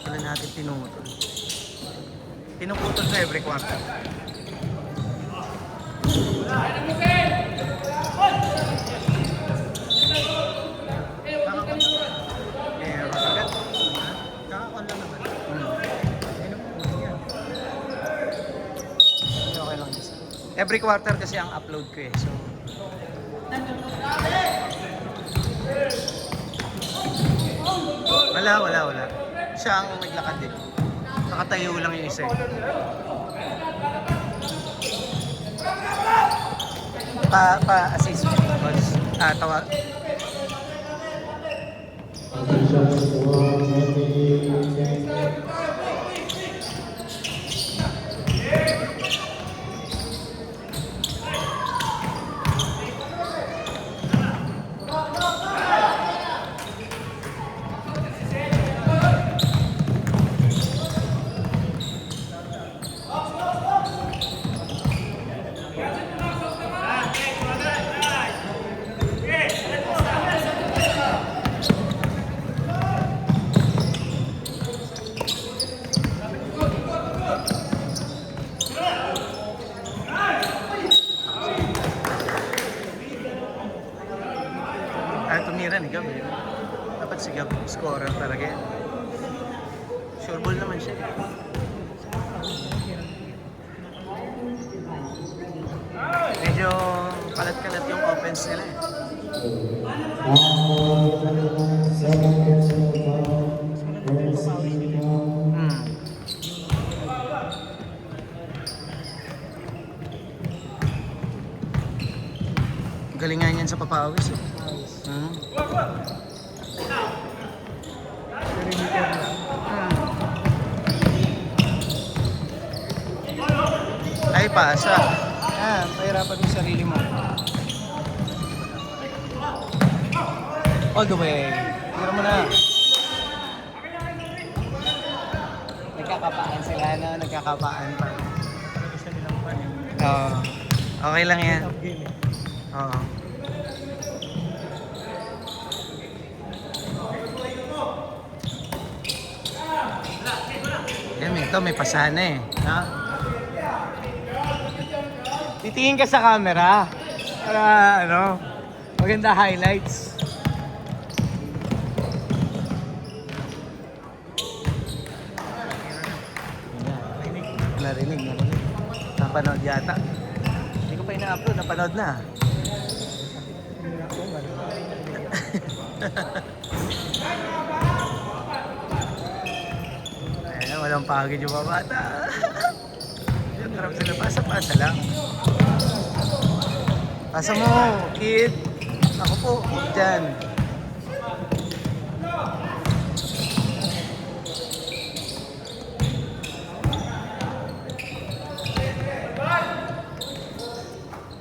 pala natin pinutol. Pinuputol sa every quarter. Every quarter kasi ang upload ko eh. So wala. Siya ang naglakad din. Nakatayo lang yung isa eh. Pa-assist. Tawag. Tumira ni Gab eh. Dapat si Gab scorer talaga yan. Sure ball naman siya eh. Medyo kalat-kalat yung offense nila eh. Galingan yan sa papawis eh. Ay, pasa. Pahirapan mo sarili mo. All the way. Tira mo na. Nagkakapaan sila, no? Nagkakapaan pa. Oo. Okay lang yan. Oo. Yan, ito may pasana eh. Ha? Titingin ka sa camera para ano, maganda highlights. Narinig. Napanood yata. Hindi ko pa ina-upload, napanood na. Ayan, walang pagod yung mga bata. Yung harap sila, pasa-pasa lang. Pasa mo, kid. Ako po, dyan.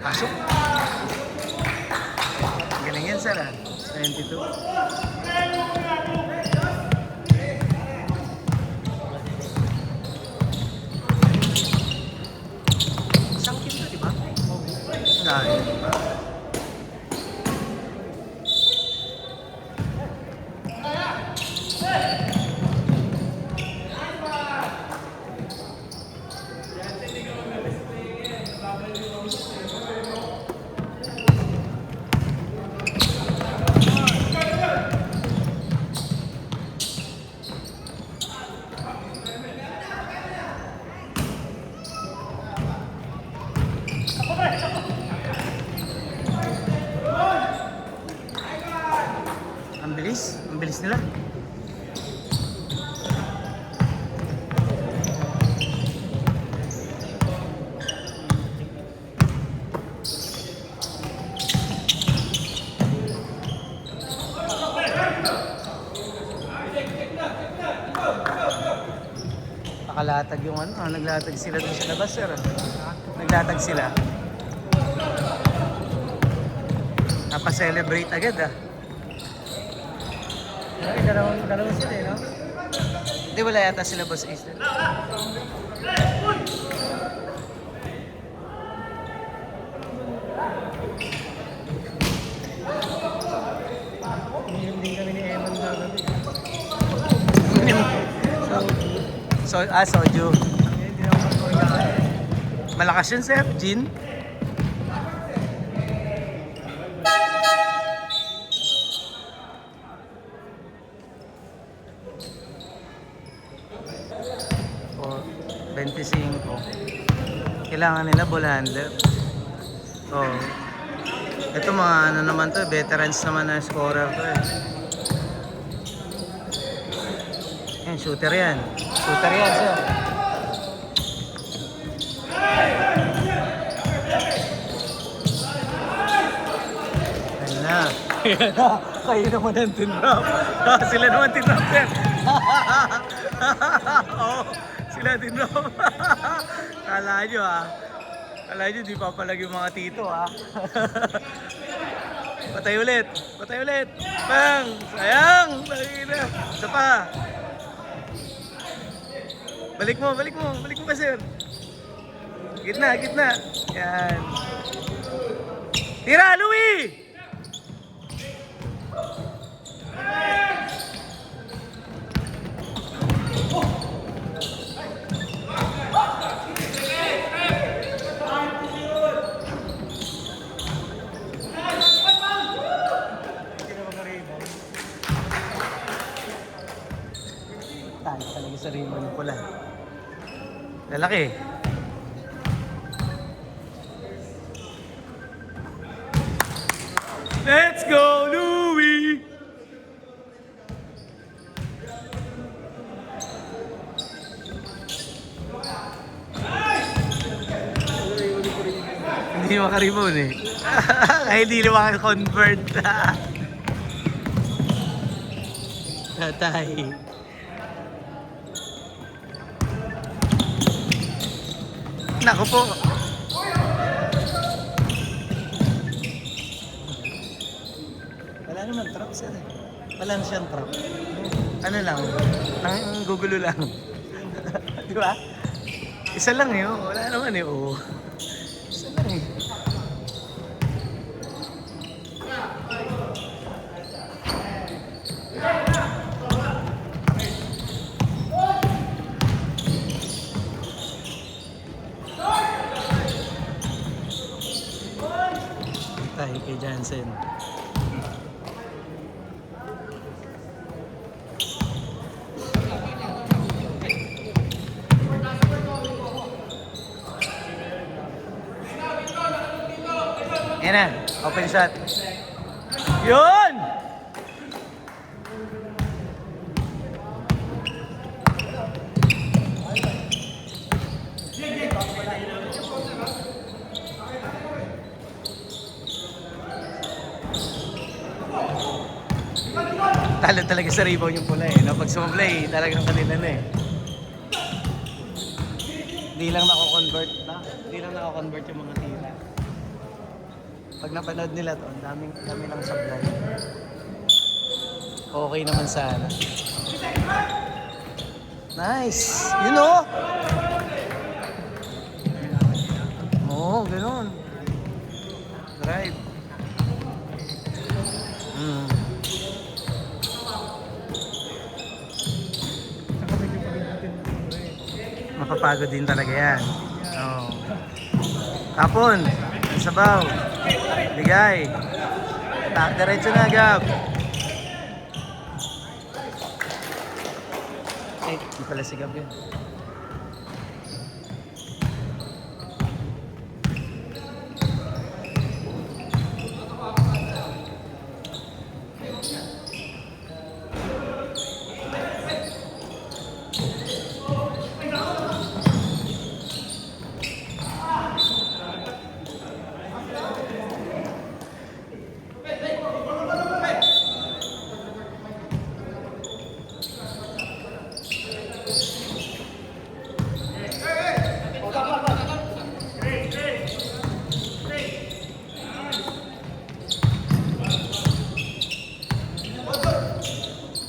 Pasok. Galing yan, sir. 22. Sangkin na, di ba? Lahat, di ba? Ang bilis nila. Nakalatag yung ano, naglatag sila dun sa labas, sir. Naglatag sila. Napa-celebrate agad ah. Ay, dalawang sila eh, no? Hindi, wala yata sila Boss Ace. Hindi kami ni Eman gagabi. So, Soju. Malakas yun, sir. Gin. O, 25. Kailangan nila ball handler. Oh. Ito mga ano naman to, veterans naman na scorer to eh. Yan, shooter yan. Shooter yan, sir. Ayan na. Ayan na. Kayo naman ang tinrap. Sila naman tinrap, sir. Oh, sila tinrap. Kala nyo Kala nyo, di papalag yung mga tito Patay ulit. Patay ulit. Bang! Sayang! Isa pa. Balik mo pa, sir. Gitna. Yan. Tira, Louie! Tayo talaga sa rimon ng pula. Lalaki. Let's go, Louie! Hindi makaribon eh. Ay, hindi na makakonvert. Tatay. Naku po. Wala naman trap, sir. Wala na siyang trap. Ano lang, gugulo lang. Di ba? Isa lang eh, wala naman eh, Isa lang eh. Tayo kay Jansen. Yan na, open shot. Yun! Talo talaga sa rebound yung pula eh. Pag sumablay, talagang kanila na eh. Hindi lang nako-convert yung mga tira. Pag napanood nila to, ang dami lang sablay. Okay naman sana. Nice! You know? Oo, ganun. Drive. Mapapagod din talaga yan. Tapon. Sabaw. Bigay. Diretso na, Gab. Di pala si Gab yun.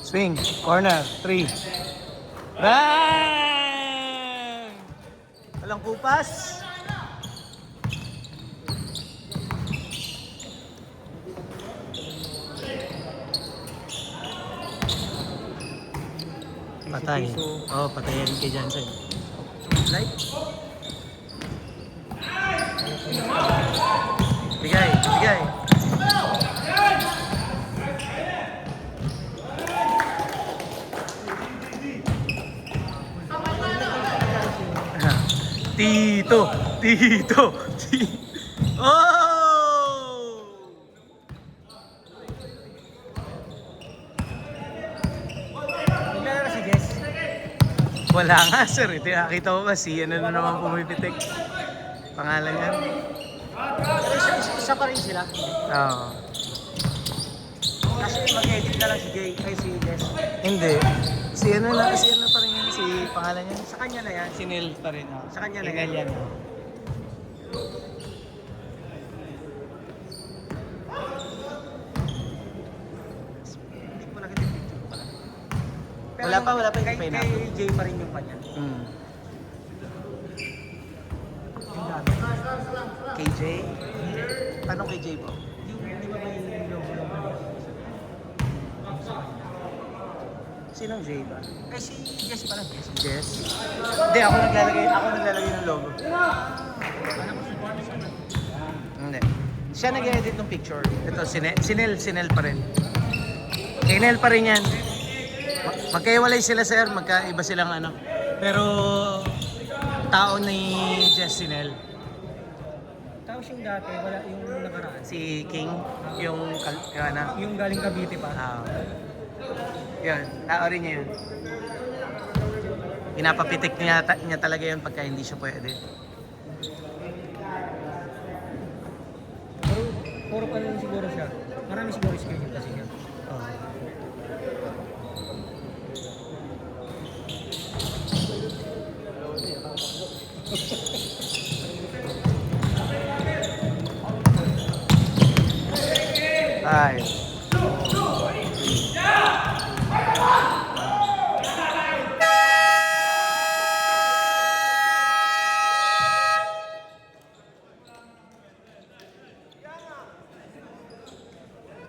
Swing, corner, 3. Bang! Walang kupas. Patay. Oo, oh, patayan kay Johnson. Like? Bigay, bigay. Tito! Tito! Oh! Naglalaro si Jess. Wala nga sir, ito nakita ko kasi ano na naman pumipitik. Pangalan yan. Pero isa pa rin sila. Oo. Kasi mag-edit na lang si Jay, ay si Jess. Hindi. Si ano pa rin yan, si pangalan niya. Sa kanya na yan. Si Neil pa rin. Oh. Sa kanya na Neil yan. Hindi ko nakita yung picture pala. Wala pa, wala pa, hindi Kay, pa kay in-upload. Jay pa rin yung kanya. Hmm. Yung dami. KJ? Anong KJ po? Hindi ba may logo lang ba? Sinong J ba? Ay si Jess pala. Jess? Hindi, ako naglalagay ng logo. Hindi. Siya nag-edit ng picture. Ito, si Nel pa rin. Kay Nel pa rin yan. Magkaiwalay sila sir, magkaiba silang ano. Pero, tao ni Jess si Nel. Tapos yung dati, wala yung nakaraan. Si King, yung ano. Yung galing Cavite pa. Yun, tao rin niya yun. Pinapapitik niya talaga yun pagka hindi siya pwede. Pero puro pa rin siguro siya. Marami siguro schedule kasi siya. Ay.